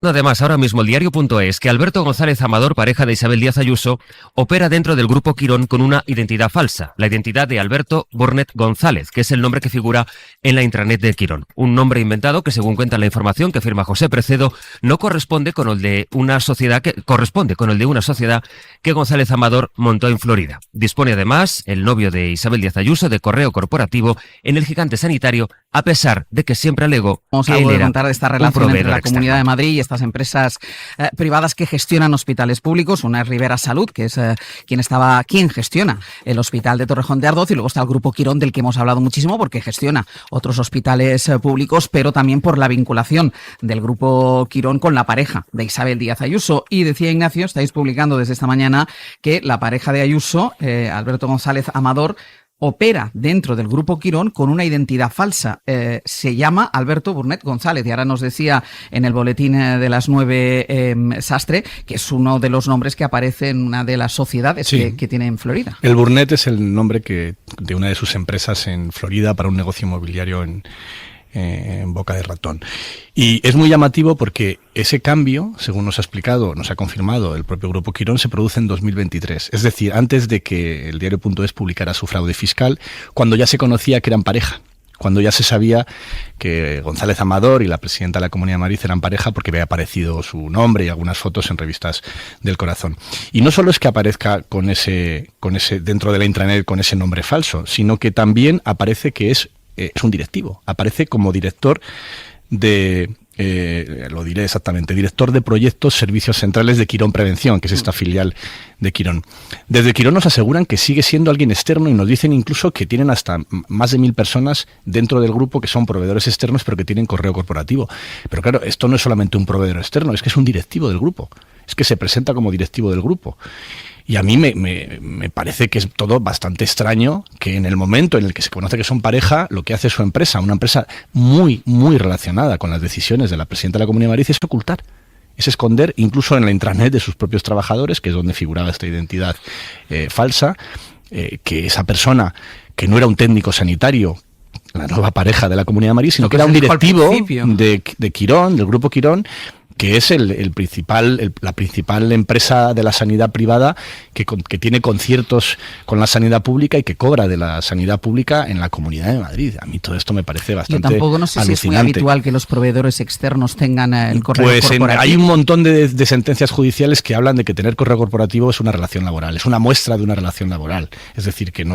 Además, ahora mismo el diario.es que Alberto González Amador, pareja de Isabel Díaz Ayuso, opera dentro del Grupo Quirón con una identidad falsa, la identidad de Alberto Burnett González, que es el nombre que figura en la intranet de Quirón. Un nombre inventado que, según cuenta la información que firma José Precedo, no corresponde con el de una sociedad que González Amador montó en Florida. Dispone además el novio de Isabel Díaz Ayuso de correo corporativo en el gigante sanitario, a pesar de que siempre alegó que él era contar de esta relación entre la Comunidad de Madrid y estas empresas privadas que gestionan hospitales públicos. Una es Rivera Salud, que es quien gestiona el hospital de Torrejón de Ardoz, y luego está el Grupo Quirón, del que hemos hablado muchísimo porque gestiona otros hospitales públicos, pero también por la vinculación del Grupo Quirón con la pareja de Isabel Díaz Ayuso. Y decía Ignacio, estáis publicando desde esta mañana que la pareja de Ayuso, Alberto González Amador, opera dentro del Grupo Quirón con una identidad falsa. Se llama Alberto Burnett González, y ahora nos decía en el boletín de las 9 Sastre que es uno de los nombres que aparece en una de las sociedades que tiene en Florida. El Burnett es el nombre de una de sus empresas en Florida para un negocio inmobiliario en Boca de Ratón. Y es muy llamativo porque ese cambio, según nos ha confirmado el propio Grupo Quirón, se produce en 2023. Es decir, antes de que el diario.es publicara su fraude fiscal, cuando ya se conocía que eran pareja, cuando ya se sabía que González Amador y la presidenta de la Comunidad de Madrid eran pareja, porque había aparecido su nombre y algunas fotos en revistas del corazón. Y no solo es que aparezca con ese dentro de la intranet con ese nombre falso, sino que también aparece que es un directivo, aparece como director de, lo diré exactamente, director de proyectos servicios centrales de Quirón Prevención, que es esta filial de Quirón. Desde Quirón nos aseguran que sigue siendo alguien externo y nos dicen incluso que tienen hasta más de 1000 personas dentro del grupo que son proveedores externos, pero que tienen correo corporativo. Pero claro, esto no es solamente un proveedor externo, es que es un directivo del grupo, es que se presenta como directivo del grupo. Y a mí me parece que es todo bastante extraño que en el momento en el que se conoce que son pareja, lo que hace su empresa, una empresa muy, muy relacionada con las decisiones de la presidenta de la Comunidad de Madrid, es ocultar, es esconder, incluso en la intranet de sus propios trabajadores, que es donde figuraba esta identidad falsa, que esa persona, que no era un técnico sanitario, la nueva pareja de la Comunidad de Madrid, sino que era un directivo de Quirón, del Grupo Quirón, que es la principal empresa de la sanidad privada que tiene conciertos con la sanidad pública y que cobra de la sanidad pública en la Comunidad de Madrid. A mí todo esto me parece bastante alucinante. Yo tampoco no sé si es muy habitual que los proveedores externos tengan el correo corporativo. Hay un montón de sentencias judiciales que hablan de que tener correo corporativo es una relación laboral, es una muestra de una relación laboral. Es decir, que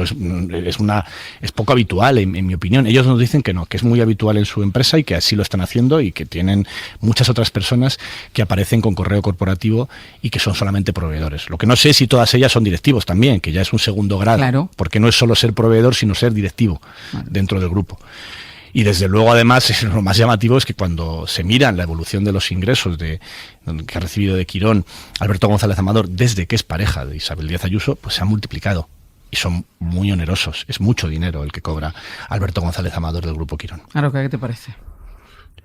es poco habitual, en mi opinión. Ellos nos dicen que no, que es muy habitual en su empresa y que así lo están haciendo, y que tienen muchas otras personas que aparecen con correo corporativo y que son solamente proveedores. Lo que no sé es si todas ellas son directivos también, que ya es un segundo grado, claro, porque no es solo ser proveedor, sino ser directivo dentro del grupo. Y desde luego, además, lo más llamativo es que cuando se miran la evolución de los ingresos que ha recibido de Quirón Alberto González Amador desde que es pareja de Isabel Díaz Ayuso, pues se ha multiplicado. Y son muy onerosos, es mucho dinero el que cobra Alberto González Amador del Grupo Quirón. Claro, ¿qué te parece?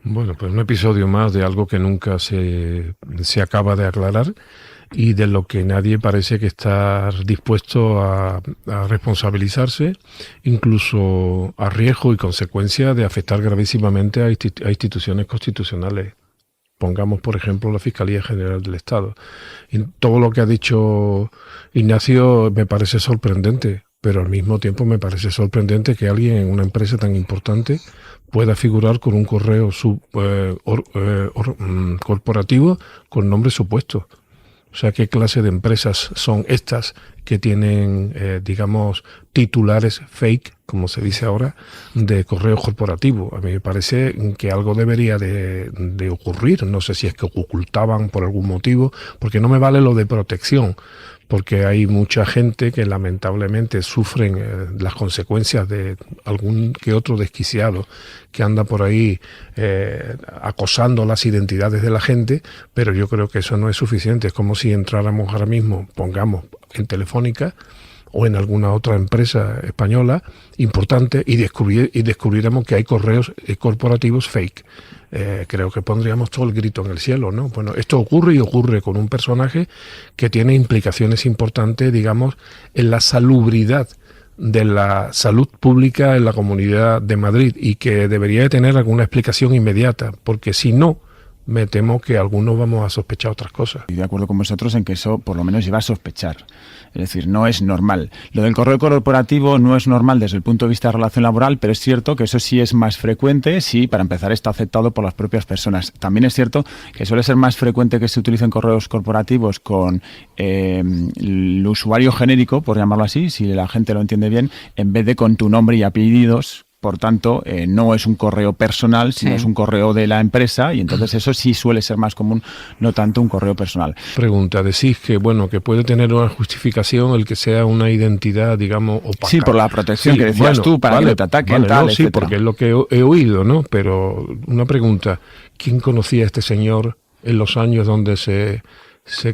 Bueno, pues un episodio más de algo que nunca se acaba de aclarar y de lo que nadie parece que está dispuesto a responsabilizarse, incluso a riesgo y consecuencia de afectar gravísimamente a instituciones constitucionales. Pongamos, por ejemplo, la Fiscalía General del Estado. Y todo lo que ha dicho Ignacio me parece sorprendente, pero al mismo tiempo me parece sorprendente que alguien en una empresa tan importante pueda figurar con un correo corporativo con nombre supuesto. O sea, ¿qué clase de empresas son estas que tienen, digamos, titulares fake, como se dice ahora, de correo corporativo? A mí me parece que algo debería de ocurrir. No sé si es que ocultaban por algún motivo, porque no me vale lo de protección, porque hay mucha gente que lamentablemente sufren las consecuencias de algún que otro desquiciado que anda por ahí acosando las identidades de la gente, pero yo creo que eso no es suficiente. Es como si entráramos ahora mismo, pongamos, en Telefónica o en alguna otra empresa española importante y descubriéramos que hay correos corporativos fake. Creo que pondríamos todo el grito en el cielo, ¿no? Bueno, esto ocurre y ocurre con un personaje que tiene implicaciones importantes, digamos, en la salubridad de la salud pública en la Comunidad de Madrid, y que debería de tener alguna explicación inmediata, porque si no, me temo que algunos vamos a sospechar otras cosas. Estoy de acuerdo con vosotros en que eso por lo menos lleva a sospechar. Es decir, no es normal. Lo del correo corporativo no es normal desde el punto de vista de relación laboral, pero es cierto que eso sí es más frecuente, sí, para empezar está aceptado por las propias personas. También es cierto que suele ser más frecuente que se utilicen correos corporativos con el usuario genérico, por llamarlo así, si la gente lo entiende bien, en vez de con tu nombre y apellidos. Por tanto, no es un correo personal, sino es un correo de la empresa, y entonces eso sí suele ser más común, no tanto un correo personal. Pregunta, decís que bueno, que puede tener una justificación el que sea una identidad, digamos, opaca. Sí, por la protección que decías tú, para que no te ataquen, tal, no, sí, etcétera. porque es lo que he oído, ¿no? Pero una pregunta, ¿quién conocía a este señor en los años donde se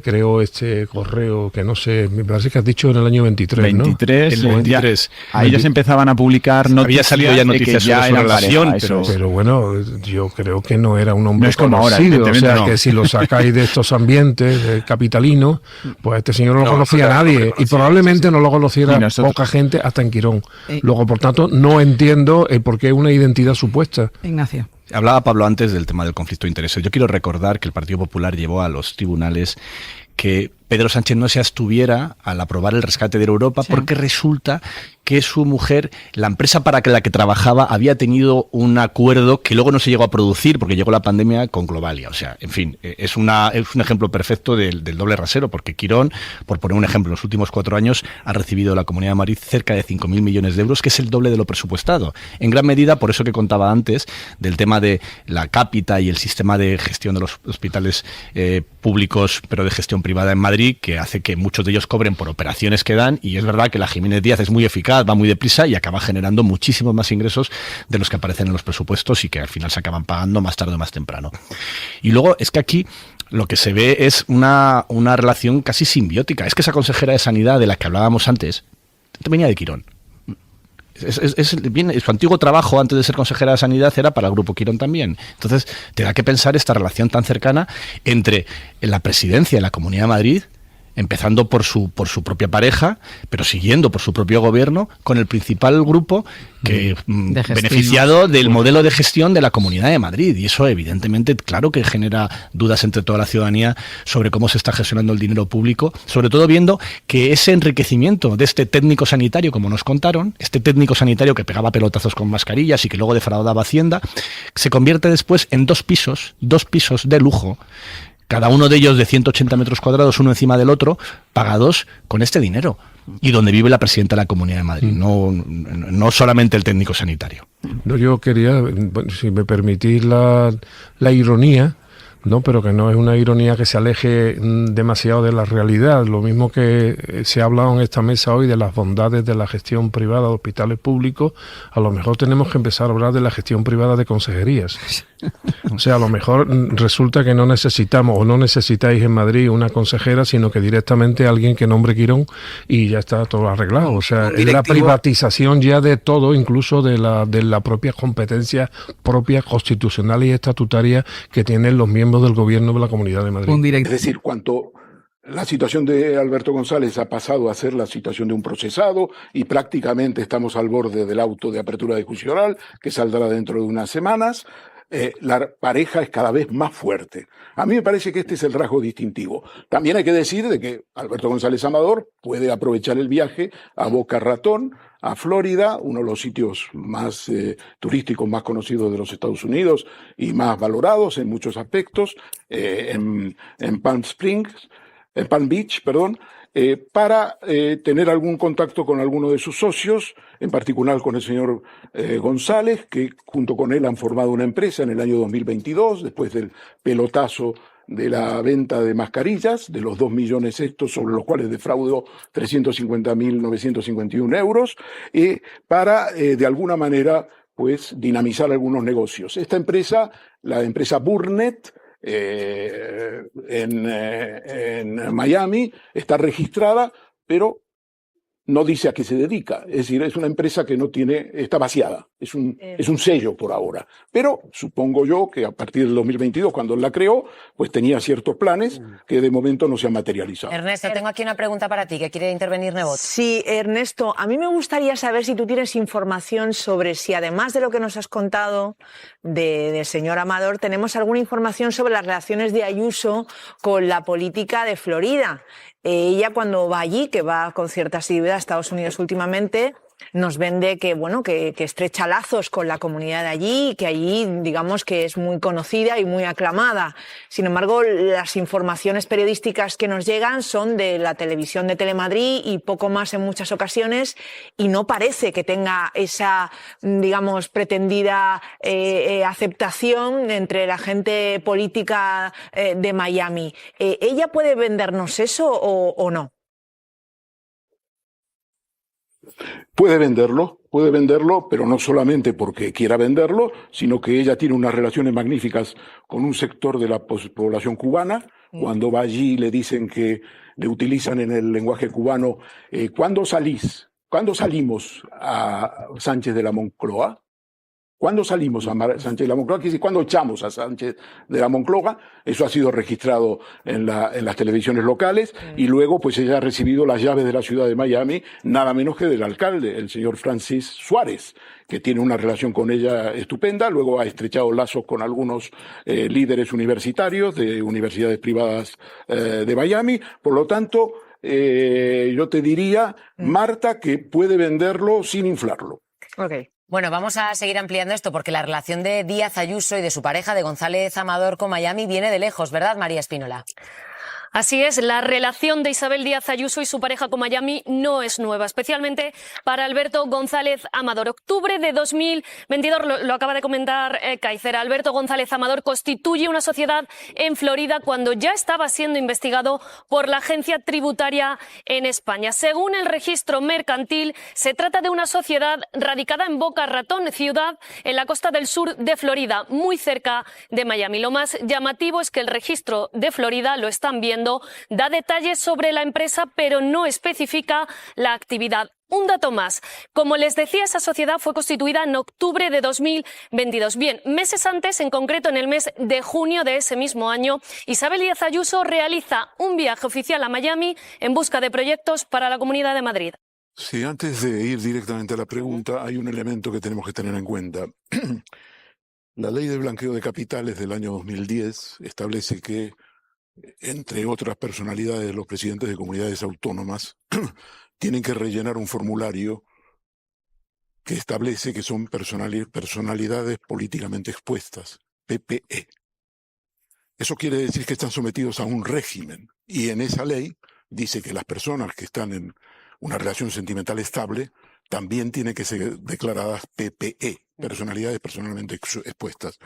creó este correo, que no sé, me parece que has dicho en el año 23, ¿no? 23, el 23. Ahí ya se empezaban a publicar noticias. Había salido ya noticias sobre su relación, pero bueno, yo creo que no era un hombre no es como conocido, ahora, o sea, no. que si lo sacáis de estos ambientes capitalinos, pues este señor no lo conocía nadie, y probablemente no lo conociera poca gente hasta en Quirón. Luego, por tanto, no entiendo el por qué una identidad supuesta. Ignacio. Hablaba Pablo antes del tema del conflicto de intereses. Yo quiero recordar que el Partido Popular llevó a los tribunales que Pedro Sánchez no se abstuviera al aprobar el rescate de Europa, porque resulta que su mujer, la empresa para la que trabajaba, había tenido un acuerdo que luego no se llegó a producir porque llegó la pandemia con Globalia. O sea, en fin, es un ejemplo perfecto del doble rasero, porque Quirón, por poner un ejemplo, en los últimos 4 años ha recibido de la Comunidad de Madrid cerca de 5.000 millones de euros, que es el doble de lo presupuestado. En gran medida, por eso que contaba antes, del tema de la cápita y el sistema de gestión de los hospitales públicos, pero de gestión privada en Madrid, que hace que muchos de ellos cobren por operaciones que dan, y es verdad que la Jiménez Díaz es muy eficaz, va muy deprisa y acaba generando muchísimos más ingresos de los que aparecen en los presupuestos y que al final se acaban pagando más tarde o más temprano. Y luego es que aquí lo que se ve es una relación casi simbiótica. Es que esa consejera de Sanidad de la que hablábamos antes venía de Quirón. Su antiguo trabajo antes de ser consejera de Sanidad era para el Grupo Quirón también. Entonces te da que pensar esta relación tan cercana entre la presidencia de la Comunidad de Madrid, empezando por su propia pareja, pero siguiendo por su propio gobierno, con el principal grupo que beneficiado del modelo de gestión de la Comunidad de Madrid. Y eso evidentemente, claro que genera dudas entre toda la ciudadanía sobre cómo se está gestionando el dinero público, sobre todo viendo que ese enriquecimiento de este técnico sanitario, como nos contaron, este técnico sanitario que pegaba pelotazos con mascarillas y que luego defraudaba Hacienda, se convierte después en dos pisos de lujo, cada uno de ellos de 180 metros cuadrados, uno encima del otro, pagados con este dinero. Y donde vive la presidenta de la Comunidad de Madrid, no solamente el técnico sanitario. No, yo quería, si me permitís la ironía, no, pero que no es una ironía que se aleje demasiado de la realidad. Lo mismo que se ha hablado en esta mesa hoy de las bondades de la gestión privada de hospitales públicos, a lo mejor tenemos que empezar a hablar de la gestión privada de consejerías. O sea, a lo mejor resulta que no necesitamos o no necesitáis en Madrid una consejera, sino que directamente alguien que nombre Quirón y ya está todo arreglado. O sea, es la privatización ya de todo, incluso de la propia competencia propias constitucionales y estatutarias que tienen los miembros del gobierno de la Comunidad de Madrid. Es decir, cuanto la situación de Alberto González ha pasado a ser la situación de un procesado y prácticamente estamos al borde del auto de apertura de juicio oral que saldrá dentro de unas semanas, la pareja es cada vez más fuerte. A mí me parece que este es el rasgo distintivo. También hay que decir de que Alberto González Amador puede aprovechar el viaje a Boca Ratón, a Florida, uno de los sitios más turísticos más conocidos de los Estados Unidos y más valorados en muchos aspectos, en Palm Beach, para tener algún contacto con alguno de sus socios, en particular con el señor González, que junto con él han formado una empresa en el año 2022, después del pelotazo de la venta de mascarillas, de los 2 millones estos, sobre los cuales defraudó 350.951 euros, para de alguna manera pues dinamizar algunos negocios. Esta empresa, la empresa Burnett, en Miami, está registrada, pero no dice a qué se dedica. Es decir, es una empresa que no tiene, está vaciada. Es un sello por ahora. Pero supongo yo que a partir del 2022, cuando él la creó, pues tenía ciertos planes que de momento no se han materializado. Ernesto, tengo aquí una pregunta para ti, que quiere intervenir Nebot. Sí, Ernesto, a mí me gustaría saber si tú tienes información sobre si, además de lo que nos has contado del señor Amador, tenemos alguna información sobre las relaciones de Ayuso con la política de Florida. Ella, cuando va allí, que va con cierta asiduidad a Estados Unidos últimamente, nos vende que, bueno, que estrecha lazos con la comunidad de allí y que allí, digamos, que es muy conocida y muy aclamada. Sin embargo, las informaciones periodísticas que nos llegan son de la televisión de Telemadrid y poco más en muchas ocasiones, y no parece que tenga esa, digamos, pretendida aceptación entre la gente política de Miami. ¿Ella puede vendernos eso o no? Puede venderlo, pero no solamente porque quiera venderlo, sino que ella tiene unas relaciones magníficas con un sector de la población cubana. Cuando va allí le dicen que le utilizan en el lenguaje cubano, ¿cuándo salís? ¿Cuándo salimos a Sánchez de la Moncloa? ¿Cuándo salimos a Sánchez de la Moncloa? Quiere decir, ¿cuándo echamos a Sánchez de la Moncloa? Eso ha sido registrado en las televisiones locales, y luego pues ella ha recibido las llaves de la ciudad de Miami, nada menos que del alcalde, el señor Francis Suárez, que tiene una relación con ella estupenda. Luego ha estrechado lazos con algunos líderes universitarios de universidades privadas de Miami. Por lo tanto, yo te diría, Marta, que puede venderlo sin inflarlo. Okay. Bueno, vamos a seguir ampliando esto porque la relación de Díaz Ayuso y de su pareja, de González Amador, con Miami viene de lejos, ¿verdad, María Espínola? Así es, la relación de Isabel Díaz Ayuso y su pareja con Miami no es nueva, especialmente para Alberto González Amador. Octubre de 2022, lo acaba de comentar Kaiser, Alberto González Amador constituye una sociedad en Florida cuando ya estaba siendo investigado por la agencia tributaria en España. Según el registro mercantil, se trata de una sociedad radicada en Boca Ratón, ciudad en la costa del sur de Florida, muy cerca de Miami. Lo más llamativo es que el registro de Florida, lo están viendo, da detalles sobre la empresa, pero no especifica la actividad. Un dato más. Como les decía, esa sociedad fue constituida en octubre de 2022. Bien, meses antes, en concreto en el mes de junio de ese mismo año, Isabel Díaz Ayuso realiza un viaje oficial a Miami en busca de proyectos para la Comunidad de Madrid. Sí, antes de ir directamente a la pregunta, hay un elemento que tenemos que tener en cuenta. La ley de blanqueo de capitales del año 2010 establece que, entre otras personalidades, los presidentes de comunidades autónomas tienen que rellenar un formulario que establece que son personalidades políticamente expuestas, PPE. Eso quiere decir que están sometidos a un régimen, y en esa ley dice que las personas que están en una relación sentimental estable también tienen que ser declaradas PPE, personalidades personalmente expuestas.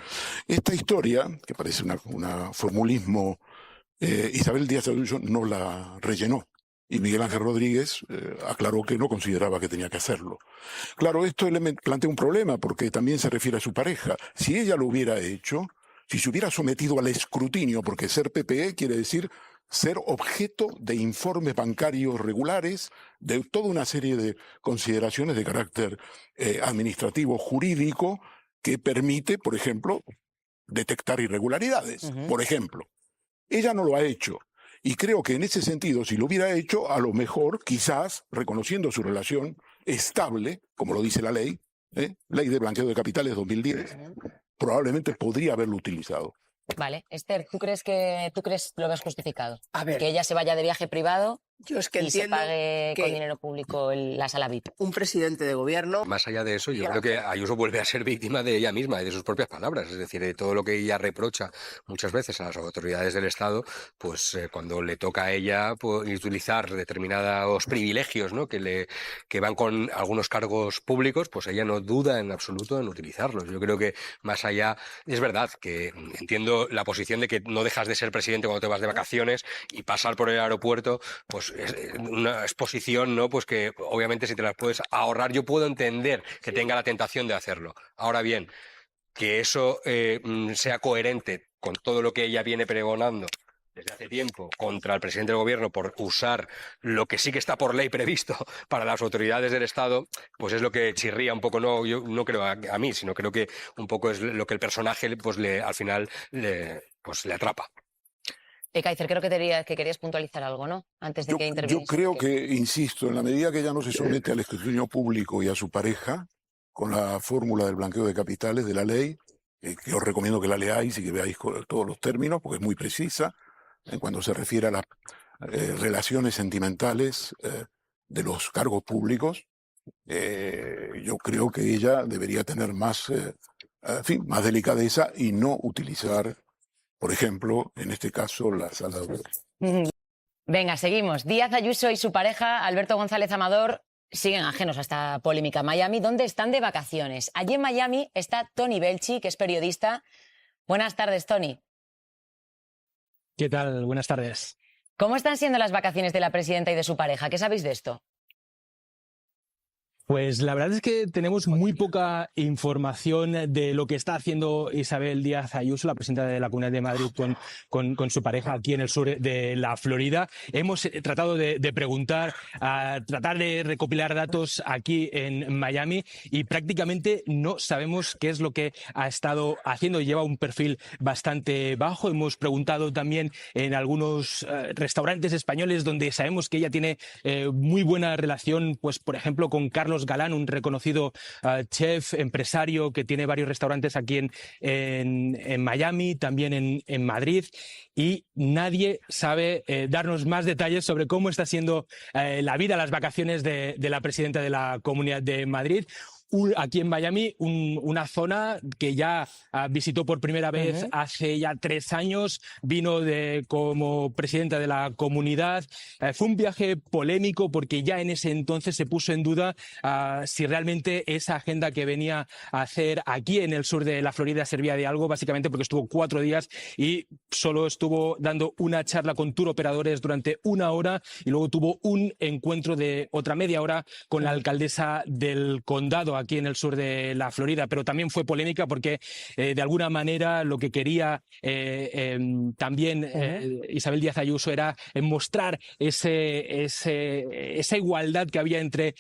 Esta historia, que parece un formulismo, Isabel Díaz Ayuso no la rellenó, y Miguel Ángel Rodríguez aclaró que no consideraba que tenía que hacerlo. Claro, esto le plantea un problema porque también se refiere a su pareja. Si ella lo hubiera hecho, si se hubiera sometido al escrutinio, porque ser PPE quiere decir ser objeto de informes bancarios regulares, de toda una serie de consideraciones de carácter administrativo, jurídico, que permite, por ejemplo, detectar irregularidades, por ejemplo. Ella no lo ha hecho, y creo que en ese sentido, si lo hubiera hecho, a lo mejor, quizás, reconociendo su relación estable, como lo dice la ley, Ley de Blanqueo de Capitales 2010, probablemente podría haberlo utilizado. Vale, Esther, ¿tú crees lo ves justificado? A ver, que ella se vaya de viaje privado yo es que y se entiendo pague que con dinero público la sala VIP. un presidente de gobierno... Más allá de eso, yo creo que Ayuso vuelve a ser víctima de ella misma y de sus propias palabras, es decir, de todo lo que ella reprocha muchas veces a las autoridades del Estado, pues cuando le toca a ella utilizar determinados privilegios, ¿no?, que van con algunos cargos públicos, pues ella no duda en absoluto en utilizarlos. Yo creo que más allá, es verdad que entiendo la posición de que no dejas de ser presidente cuando te vas de vacaciones y pasar por el aeropuerto, pues es una exposición, ¿no?, pues que obviamente si te las puedes ahorrar, yo puedo entender que tenga la tentación de hacerlo. Ahora bien, que eso sea coherente con todo lo que ella viene pregonando desde hace tiempo contra el presidente del gobierno por usar lo que sí que está por ley previsto para las autoridades del Estado, pues es lo que chirría un poco, no, yo no creo a mí, sino creo que un poco es lo que el personaje pues al final le atrapa. Kaiser, creo que querías puntualizar algo, ¿no? Antes de que interviniese. Yo creo que, insisto, en la medida que ella no se somete al escrutinio público y a su pareja, con la fórmula del blanqueo de capitales de la ley, que os recomiendo que la leáis y que veáis todos los términos, porque es muy precisa, en cuanto se refiere a las relaciones sentimentales de los cargos públicos, yo creo que ella debería tener más, más delicadeza y no utilizar, por ejemplo, en este caso, la sala de... Venga, seguimos. Díaz Ayuso y su pareja, Alberto González Amador, siguen ajenos a esta polémica en Miami, donde están de vacaciones. Allí en Miami está Tony Belchi, que es periodista. Buenas tardes, Tony. ¿Qué tal? Buenas tardes. ¿Cómo están siendo las vacaciones de la presidenta y de su pareja? ¿Qué sabéis de esto? Pues la verdad es que tenemos muy poca información de lo que está haciendo Isabel Díaz Ayuso, la presidenta de la Comunidad de Madrid, con su pareja aquí en el sur de la Florida. Hemos tratado de preguntar, tratar de recopilar datos aquí en Miami y prácticamente no sabemos qué es lo que ha estado haciendo. Lleva un perfil bastante bajo. Hemos preguntado también en algunos restaurantes españoles donde sabemos que ella tiene muy buena relación, pues por ejemplo con Carlos Galán, un reconocido chef, empresario que tiene varios restaurantes aquí en Miami, también en Madrid, y nadie sabe darnos más detalles sobre cómo está siendo la vida, las vacaciones de la presidenta de la Comunidad de Madrid. Aquí en Miami, una zona que ya visitó por primera vez hace ya 3 años, vino como presidenta de la comunidad. Fue un viaje polémico porque ya en ese entonces se puso en duda si realmente esa agenda que venía a hacer aquí en el sur de la Florida servía de algo, básicamente porque estuvo 4 días y solo estuvo dando una charla con tour operadores durante 1 hora y luego tuvo un encuentro de otra media hora con la alcaldesa del condado aquí en el sur de la Florida, pero también fue polémica porque de alguna manera lo que quería también Isabel Díaz Ayuso era mostrar esa igualdad que había entre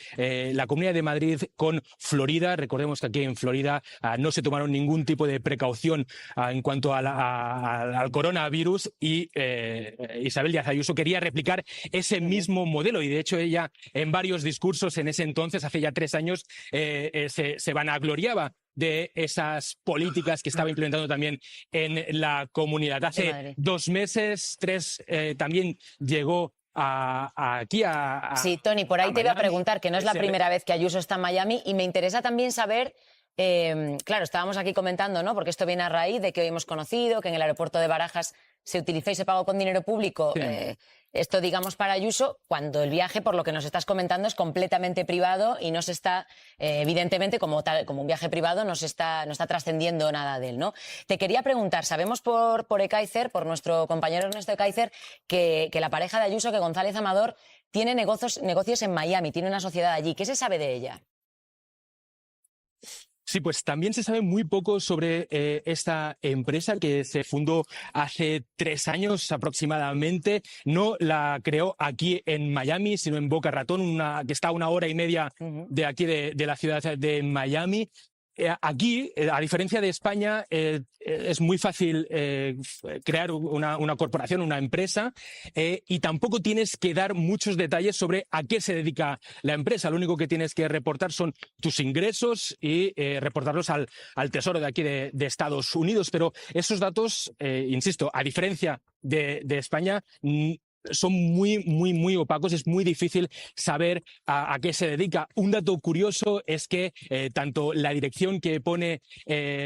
la Comunidad de Madrid con Florida. Recordemos que aquí en Florida no se tomaron ningún tipo de precaución en cuanto al coronavirus y Isabel Díaz Ayuso quería replicar ese mismo modelo y de hecho ella en varios discursos en ese entonces, hace ya 3 años, se vanagloriaba de esas políticas que estaba implementando también en la comunidad. Hace 2 meses, 3, también llegó aquí a... Sí, Tony, por ahí te iba a preguntar, que no es la primera vez que Ayuso está en Miami, y me interesa también saber, claro, estábamos aquí comentando, ¿no? Porque esto viene a raíz de que hoy hemos conocido que en el aeropuerto de Barajas se utilizó y se pagó con dinero público. Sí. Esto, digamos, para Ayuso, cuando el viaje, por lo que nos estás comentando, es completamente privado y no se está, evidentemente, como un viaje privado, no está trascendiendo nada de él, ¿no? Te quería preguntar, sabemos por Ekaizer, por nuestro compañero Ernesto Ekaizer, que la pareja de Ayuso, que González Amador, tiene negocios en Miami, tiene una sociedad allí. ¿Qué se sabe de ella? Sí, pues también se sabe muy poco sobre esta empresa que se fundó hace 3 años aproximadamente. No la creó aquí en Miami, sino en Boca Ratón, que está a 1 hora y media de aquí de la ciudad de Miami. Aquí, a diferencia de España, es muy fácil crear una corporación, una empresa, y tampoco tienes que dar muchos detalles sobre a qué se dedica la empresa. Lo único que tienes que reportar son tus ingresos y reportarlos al Tesoro de aquí de Estados Unidos. Pero esos datos, insisto, a diferencia de España, son muy opacos, es muy difícil saber a qué se dedica. Un dato curioso es que tanto la dirección que pone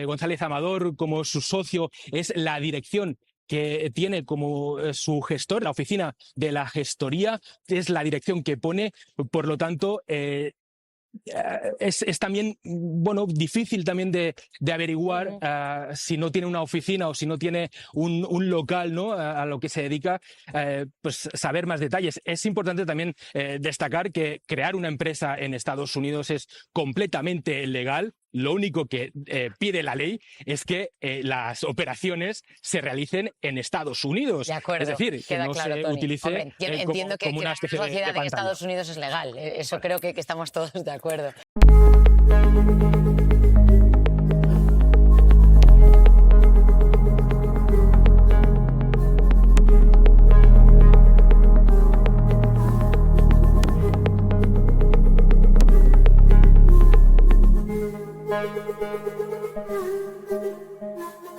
González Amador como su socio es la dirección que tiene como su gestor, la oficina de la gestoría, es la dirección que pone, por lo tanto... Es también, bueno, difícil también de averiguar si no tiene una oficina o si no tiene un local, ¿no? A lo que se dedica, pues saber más detalles. Es importante también destacar que crear una empresa en Estados Unidos es completamente legal. lo único que pide la ley es que las operaciones se realicen en Estados Unidos. De acuerdo, es decir, que queda no claro, se Tony. utilice Hombre, entiendo que como una la especie de sociedad en pantalla. Estados Unidos es legal. Eso creo que estamos todos de acuerdo.